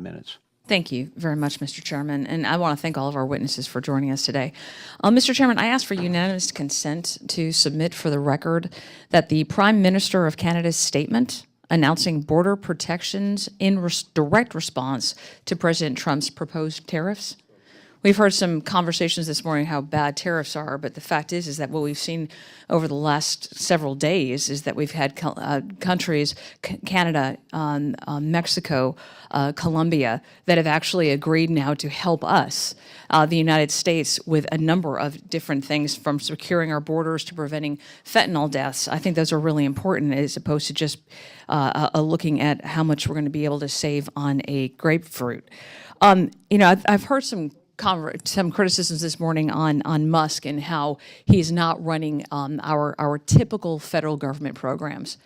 minutes. Thank you very much, Mr. Chairman, and I want to thank all of our witnesses for joining us today. Mr. Chairman, I ask for unanimous consent to submit for the record that the Prime Minister of Canada's statement announcing border protections in direct response to President Trump's proposed tariffs. We've heard some conversations this morning how bad tariffs are, but the fact is that what we've seen over the last several days is that we've had countries, Canada, Mexico, Colombia, that have actually agreed now to help us, the United States, with a number of different things, from securing our borders to preventing fentanyl deaths. I think those are really important, as opposed to just looking at how much we're going to be able to save on a grapefruit. I've heard some criticisms this morning on Musk and how he's not running our typical federal government programs.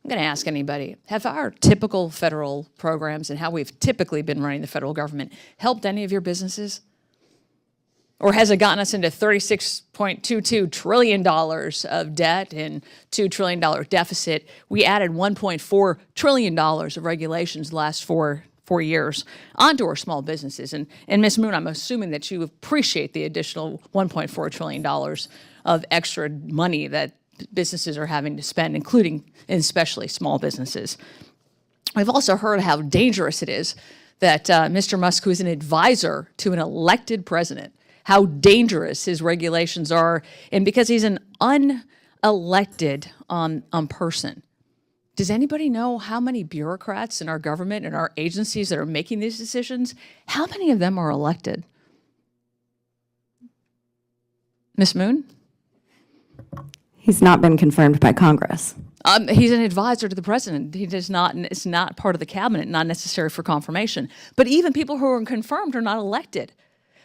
I'm going to ask anybody, have our typical federal programs and how we've typically been running the federal government helped any of your businesses? Or has it gotten us into $36.22 trillion of debt and $2 trillion deficit? We added $1.4 trillion of regulations the last four years onto our small businesses. And Ms. Moon, I'm assuming that you appreciate the additional $1.4 trillion of extra money that businesses are having to spend, including and especially small businesses. I've also heard how dangerous it is that Mr. Musk, who is an advisor to an elected president, how dangerous his regulations are. And because he's an unelected person, does anybody know how many bureaucrats in our government and our agencies that are making these decisions, how many of them are elected? Ms. Moon? He's not been confirmed by Congress. He's an advisor to the president. He does not, it's not part of the cabinet, not necessary for confirmation. But even people who are confirmed are not elected.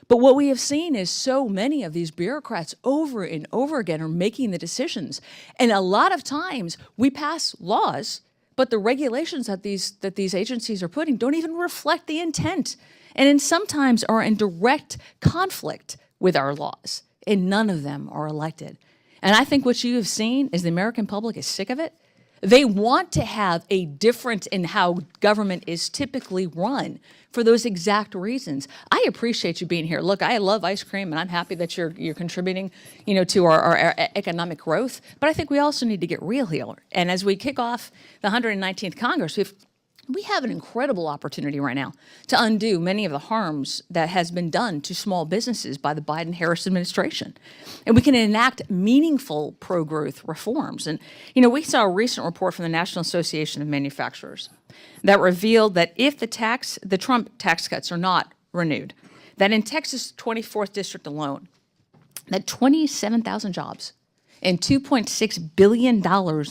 But what we have seen is so many of these bureaucrats over and over again are making the decisions. And a lot of times we pass laws, but the regulations that these agencies are putting don't even reflect the intent, and sometimes are in direct conflict with our laws, and none of them are elected. And I think what you have seen is the American public is sick of it. They want to have a difference in how government is typically run for those exact reasons. I appreciate you being here. Look, I love ice cream, and I'm happy that you're contributing, to our economic growth. But I think we also need to get real here. And as we kick off the 119th Congress, we have an incredible opportunity right now to undo many of the harms that has been done to small businesses by the Biden-Harris administration. And we can enact meaningful pro-growth reforms. And, we saw a recent report from the National Association of Manufacturers that revealed that if the Trump tax cuts are not renewed, that in Texas' 24th district alone, that 27,000 jobs and $2.6 billion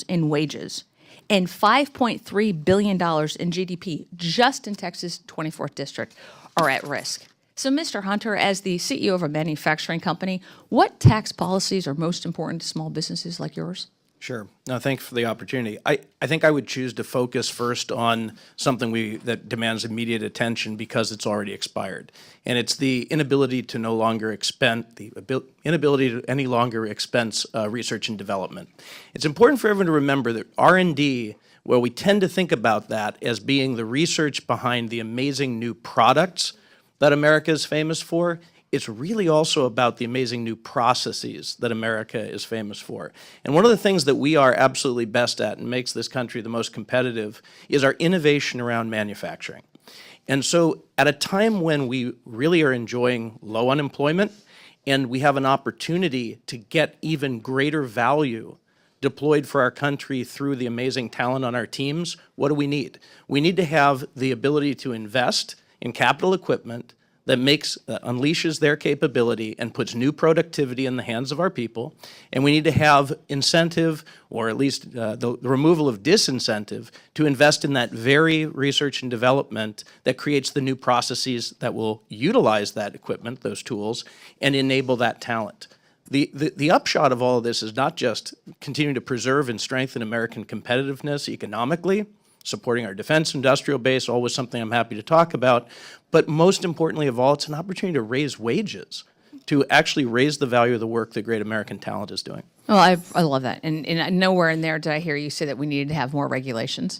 in wages and $5.3 billion in GDP just in Texas' 24th district are at risk. So, Mr. Hunter, as the CEO of a manufacturing company, what tax policies are most important to small businesses like yours? Sure. No, thanks for the opportunity. I think I would choose to focus first on something that demands immediate attention because it's already expired, and it's the inability to any longer expense research and development. It's important for everyone to remember that R&D, well, we tend to think about that as being the research behind the amazing new products that America is famous for. It's really also about the amazing new processes that America is famous for. And one of the things that we are absolutely best at and makes this country the most competitive is our innovation around manufacturing. And so at a time when we really are enjoying low unemployment and we have an opportunity to get even greater value deployed for our country through the amazing talent on our teams, what do we need? We need to have the ability to invest in capital equipment that unleashes their capability and puts new productivity in the hands of our people. And we need to have incentive, or at least the removal of disincentive, to invest in that very research and development that creates the new processes that will utilize that equipment, those tools, and enable that talent. The upshot of all of this is not just continuing to preserve and strengthen American competitiveness economically, supporting our defense industrial base, always something I'm happy to talk about. But most importantly of all, it's an opportunity to raise wages, to actually raise the value of the work that great American talent is doing. Well, I love that. And nowhere in there did I hear you say that we needed to have more regulations.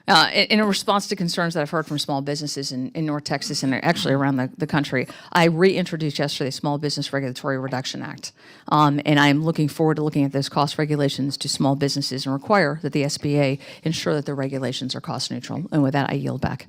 In response to concerns that I've heard from small businesses in North Texas and actually around the country, I reintroduced yesterday the Small Business Regulatory Reduction Act. And I'm looking forward to looking at those cost regulations to small businesses and require that the SBA ensure that the regulations are cost neutral. And with that, I yield back.